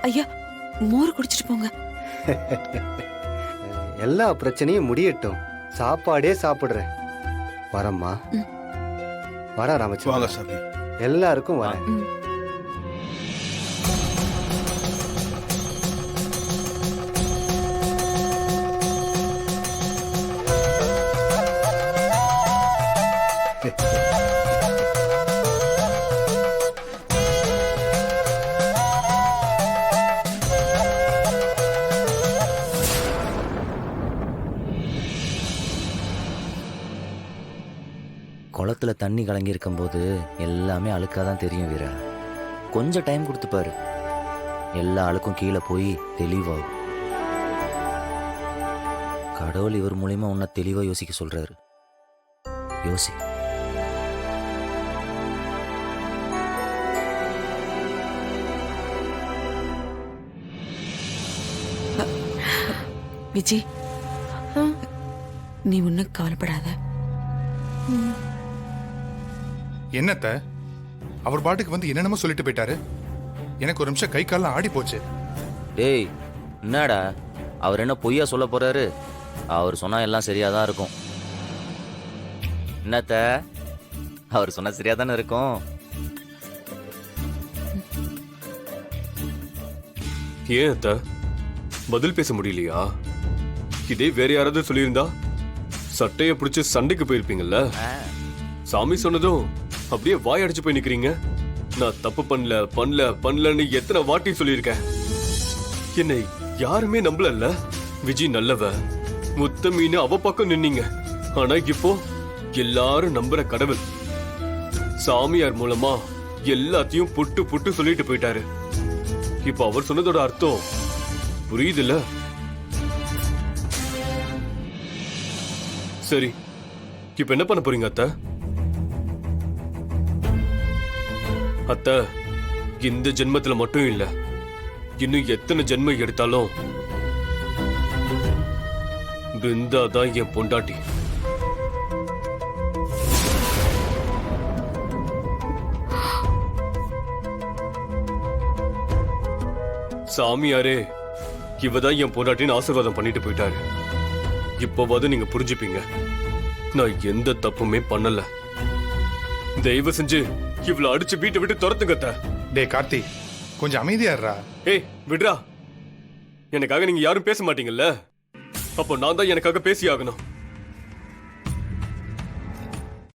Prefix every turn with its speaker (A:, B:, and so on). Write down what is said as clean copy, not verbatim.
A: ஐயா மோர் குடிச்சிட்டு போங்க.
B: எல்லா பிரச்சனையும் முடியட்டும். சாப்பாடே சாப்பிடுறேன். வரம்மா. வர ராமச்சந்திரன்.
C: சாமி.
B: எல்லாருக்கும் வரேன்.
D: குளத்துல தண்ணி கலங்கி இருக்கும்போது எல்லாமே அழுக்காதான் தெரியும் வீரா. கொஞ்சம் டைம் கொடுத்து பாரு, எல்லா அழுக்கும் கீழே போய் தெளிவாகும். கடவுள் இவர் மூலியமா உன்னை தெளிவா யோசிக்க சொல்றாரு. யோசி.
A: விஜய், நீ ஒன்னும் கவலைப்படாத.
C: என்னத்த அவர் பாட்டுக்கு வந்து என்னென்னமோ சொல்லிட்டு போயிட்டாரு. எனக்கு ஒரு நிமிஷம் கை கால்லாம் ஆடி போச்சு.
D: டேய் என்னடா, அவர் என்ன பொய்யா சொல்ல போறாரு? அவர் சொன்னா எல்லாம் சரியாதான் இருக்கும். என்னத்த, அவர் சொன்னா சரியா தானே இருக்கும்.
E: ஏன் அத்த பதில் பேச முடியலையா? இதே வேற யாராவது சொல்லியிருந்தா சட்டைய பிடிச்சு சண்டைக்கு போயிருப்பீங்கல்ல. சாமி சொன்னதும் அப்படியே வாய் அடிச்சு போய் நிக்கிறீங்க. நான் தப்பு பண்ணல பண்ணல பண்ணலன்னு எத்தனை வாட்டி சொல்லியிருக்கேன். என்னை யாருமே நம்பலல்ல. விஜய் நல்லவ, முத்த மீன் அவ பக்கம் நின்னீங்க. ஆனா இப்போ எல்லாரும் நம்புற கடவுள் சாமியார் மூலமா எல்லாத்தையும் புட்டு புட்டு சொல்லிட்டு போயிட்டாரு. இப்ப அவர் சொன்னதோட அர்த்தம் புரியுதுல்ல? சரி, இப்ப என்ன பண்ண போறீங்க அத்தை? அத்தை, இந்த ஜென்மத்துல மட்டும் இல்ல, இன்னும் எத்தனை ஜென்மம் எடுத்தாலும் பிருந்தா தான் என் பொண்டாட்டி. சாமியாரே இவதான் என் பொண்டாட்டின்னு ஆசீர்வாதம் பண்ணிட்டு போயிட்டாரு. இப்பவாது நீங்க புரிஞ்சுப்பீங்க, நான் எந்த தப்புமே பண்ணல. தயவு செஞ்சு இவ்வளவு அடிச்சு வீட்டை விட்டு துரத்துங்க.
C: டே கார்த்தி, கொஞ்சம் அமைதியாடுறா.
E: ஏய் விட்ரா, எனக்காக நீங்க யாரும் பேச மாட்டீங்கல்ல, அப்போ நான் தான் எனக்காக பேசி ஆகணும்.